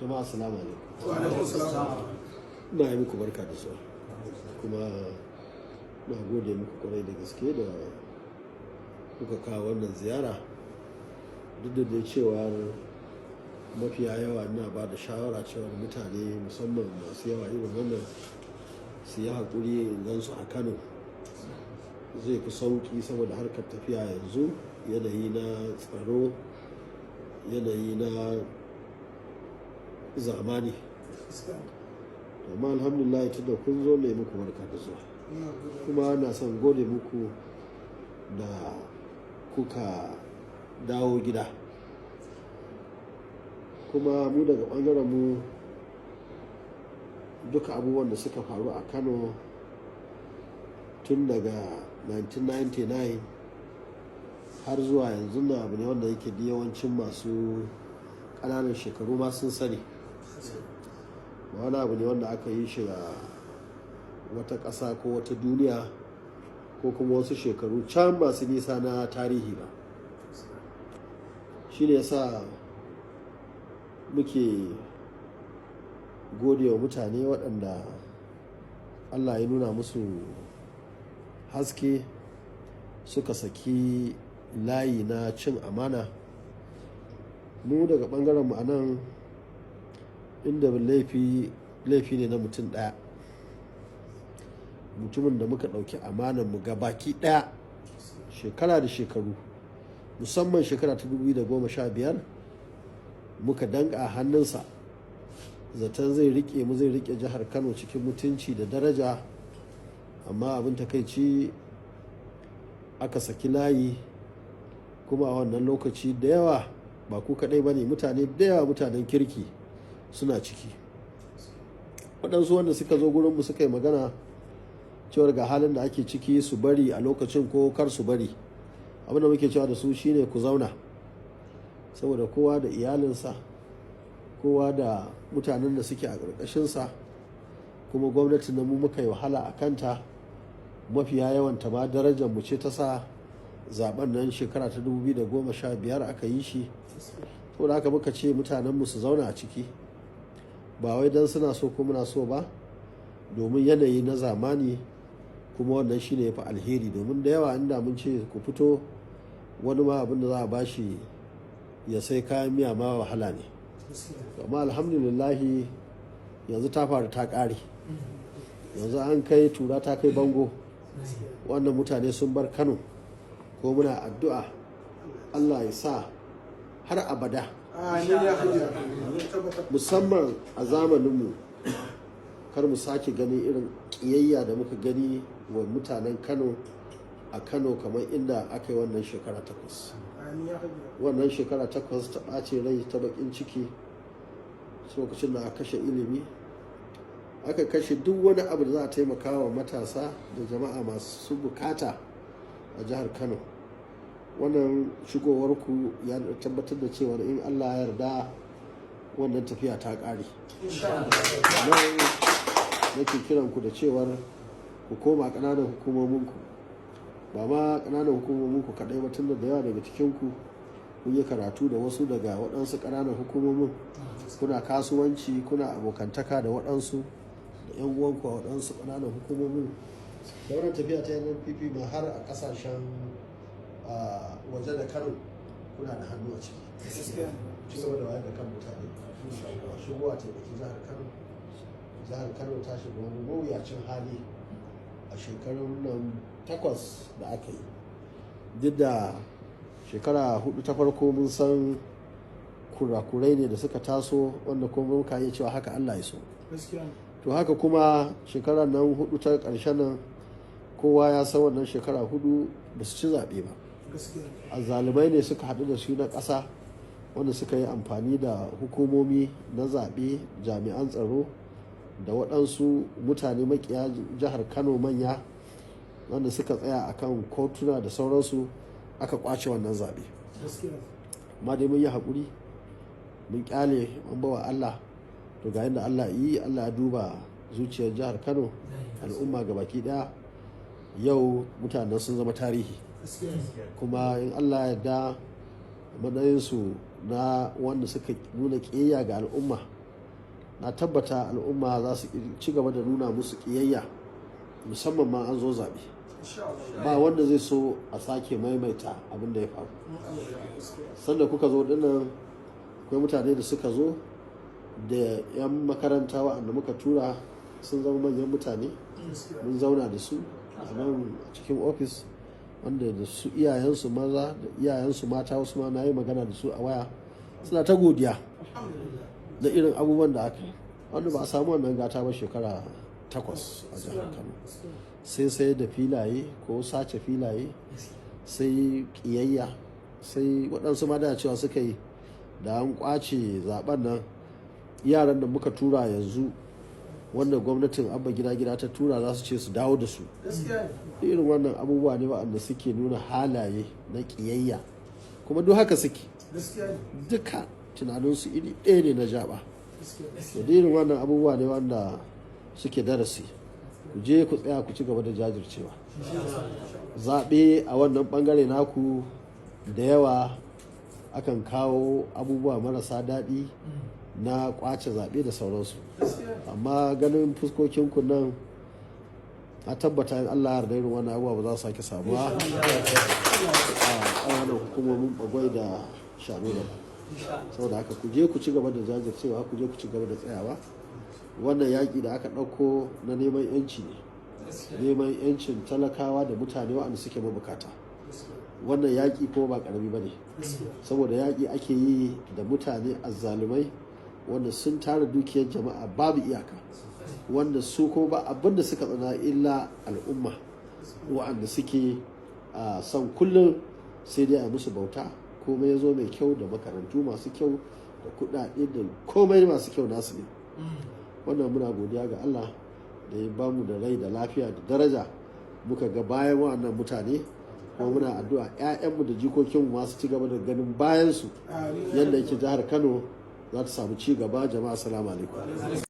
Jama'a assalamu alaikum. Ina yi muku barka da zuwa kuma na gode muku kwarai da gaske da kuka kawo wannan ziyara, duk da dai cewa mafiya yawa ina ba da shawara cewa mutane musamman masu yawa irin wannan su yi haƙuri idan su a Kano zai fi sauƙi saboda harkar tafiya yanzu, yanayi na tsaro, yanayi na zamani. Amma alhamdulillah tunda kun zo ne muku barka da zuwa, kuma na son gode muku da kuka dawo gida. Kuma mu daga ɓangaren mu duka abubuwan da suka faru a Kano tun daga 1999 har zuwa yanzu na abu ne wanda yake da yawancin masu ƙananan shekaru ma sun sani. Ba wani abu ne wanda aka yi shi a wata ƙasa ko wata duniya ko kuma wasu shekaru can masu nisa na tarihi ba. Shi ne yasa muke gode wa mutane waɗanda Allah ya nuna musu haske suka saki layi na cin amana. Mu daga ɓangaren mu a nan inda laifi ne na mutum ɗaya, mutumin da muka ɗauki amanar mu gabaki ɗaya shekara da shekaru, musamman shekara ta 2015 muka danka a hannunsa zaton zai rike mu, zai rike jihar Kano cikin mutunci da daraja. Amma abin takaici aka saki layi, kuma a wannan lokaci da yawa ba ku kaɗai ba ne, mutane da yawa, mutanen kirki suna ciki. Waɗansu wanda suka zo gurinmu suka yi magana cewar ga halin da ake ciki su bari a lokacin ko kar su bari. Abin da muke cewa da su shine ku zauna, saboda kowa da iyalinsa, kowa da mutanen da suke a ƙarƙashinsa, kuma gwamnati na mu muka yi wahala a kanta. Mafiya yawanta ma darajar mu ce ta sa zaben nan shekara ta 2015 aka yi shi. To da haka muka ce mutanenmu su zauna a ciki, ba wai don suna so ko muna so ba, domin yanayi na zamani, kuma wannan shi ne ya fi alheri. Domin da yawa inda mun ce ku fito, wani ma abin da za a bashi ya sai kayan miya ma wahala ne. Amma alhamdulillahi yanzu ta faru ta ƙare, yanzu an kai tura ta kai bango. Wannan mutane sun bar Kano, ko muna addu'a Allah ya sa har abada, musamman a zamaninmu, kar mu sake gani irin ƙiyayya da muka gani wa mutanen Kano a Kano kamar inda aka yi wannan shekara 8. Wannan shekara 8 ta ɓace rai, ta baƙin ciki, lokacin da aka kashe ilimi, aka kashe duk wani abu da za a taimaka wa matasa da jama'a masu bukata a jihar Kano. Wannan shigowarku ya tabbatar da cewa in Allah ya yarda wannan tafiya ta ƙare. Nake kiran ku da cewar ku koma ƙananan hukumominku, ba ma ƙananan hukumominku kaɗai ba, tun da yawa daga cikinku kun yi karatu da wasu daga waɗansu ƙananan hukumomin, kuna kasuwanci, kuna abokantaka da waɗansu da 'yan uwanku a waɗansu ƙananan hukumomin. Da wannan tafiya ta yanar fifi ma har a ƙasashen waje da Kano kuna da hannu a ciki. Ci gaba da wayar da kan mutane shigowa taimaki jihar Kano. Jihar Kano ta shiga wani mawuyacin hali a shekarun nan 8 da aka yi. Duk da shekara 4 ta farko mun san kurakurai ne da suka taso, wanda kuma muka iya cewa haka Allah ya so. To haka kuma shekarar nan 4 ta ƙarshen nan, kowa ya san wannan shekara 4 ba su ci zaɓe ba. Azzalumai ne suka haɗu da su na ƙasa, wanda suka yi amfani da hukumomi na zaɓe, jami'an tsaro da waɗansu mutane makiya jihar Kano manya, wanda suka tsaya akan kotuna da sauransu, aka ƙwace wannan zaɓe. Amma dai mun yi haƙuri, mun ƙyale, mun bawa Allah. To ga yadda Allah yi, Allah ya duba zuciyar jihar Kano, al'umma gabaki ɗaya. Yau mutanen sun zama tarihi, kuma in Allah ya yarda matsayinsu na wanda suka nuna ƙiyayya ga al'umma. Na tabbata al'umma za su ci gaba da nuna musu ƙiyayya, musamman ma an zo zaɓe. Ba wanda zai so a sake maimaita abin da ya faru. Sanda kuka zo dinnan akwai mutane da suka zo da 'yan makaranta waɗanda muka tura sun zama manyan mutane. Mun zauna da su a nan cikin ofis, wanda da su iyayensu maza da iyayensu mata, wasu ma na yi magana da su a waya, suna ta godiya da irin abubuwan da aka yi, wanda ba a samu wannan gata ba shekara 8 a jihar Kano. Sai da filaye ko sace filaye, sai ƙiyayya, sai waɗansu ma da cewa suka yi da an ƙwace zaben nan, yaran da muka tura yanzu wanda gwamnatin abba gida ta tura za su ce su dawo da su. Irin wannan abubuwa ne waɗanda suke nuna halaye na ƙiyayya, kuma duk haka suke, duka tunaninsu iri ɗaya ne na jaba. Da irin wannan abubuwa ne wanda suke darasi. Ku je ku tsaya ku ci gaba da jajircewa. Zaɓe a wannan ɓangare naku da yawa akan kawo abubuwa marasa daɗi na ƙwace zaɓe da sauransu, amma ganin fuskokinku nan a tabbata in Allah yarda irin wannan abubuwa ba za su sake samuwa a ƙananan hukumomin Bagwai da Shanu ba. Saboda haka ku je ku ci gaba da jajircewa, ku je ku ci gaba da tsayawa. Wannan yaƙi da aka ɗauko na neman 'yanci ne, neman 'yancin talakawa da mutane waɗanda suke mabukata. Wannan yaƙi kuma ba ƙarami ba ne, saboda yaƙi ake yi da mutane azzalumai wanda sun tara dukiyar jama'a babu iyaka, wanda su ko ba abinda suka tsana illa al'umma, waɗanda suke son kullum sai dai a musu bauta. Komai ya zo mai kyau, da makarantu masu kyau, da kuɗaɗe, da komai masu kyau nasu ne. Wannan muna godiya ga Allah da ya bamu da rai da lafiya da daraja muka ga bayan waɗannan mutane, kuma muna addu'a 'ya'yanmu da jikokinmu masu ci gaba da ganin bayansu yadda yake jihar Kano za ta samu ci gaba. Jama'a assalamu alaikum.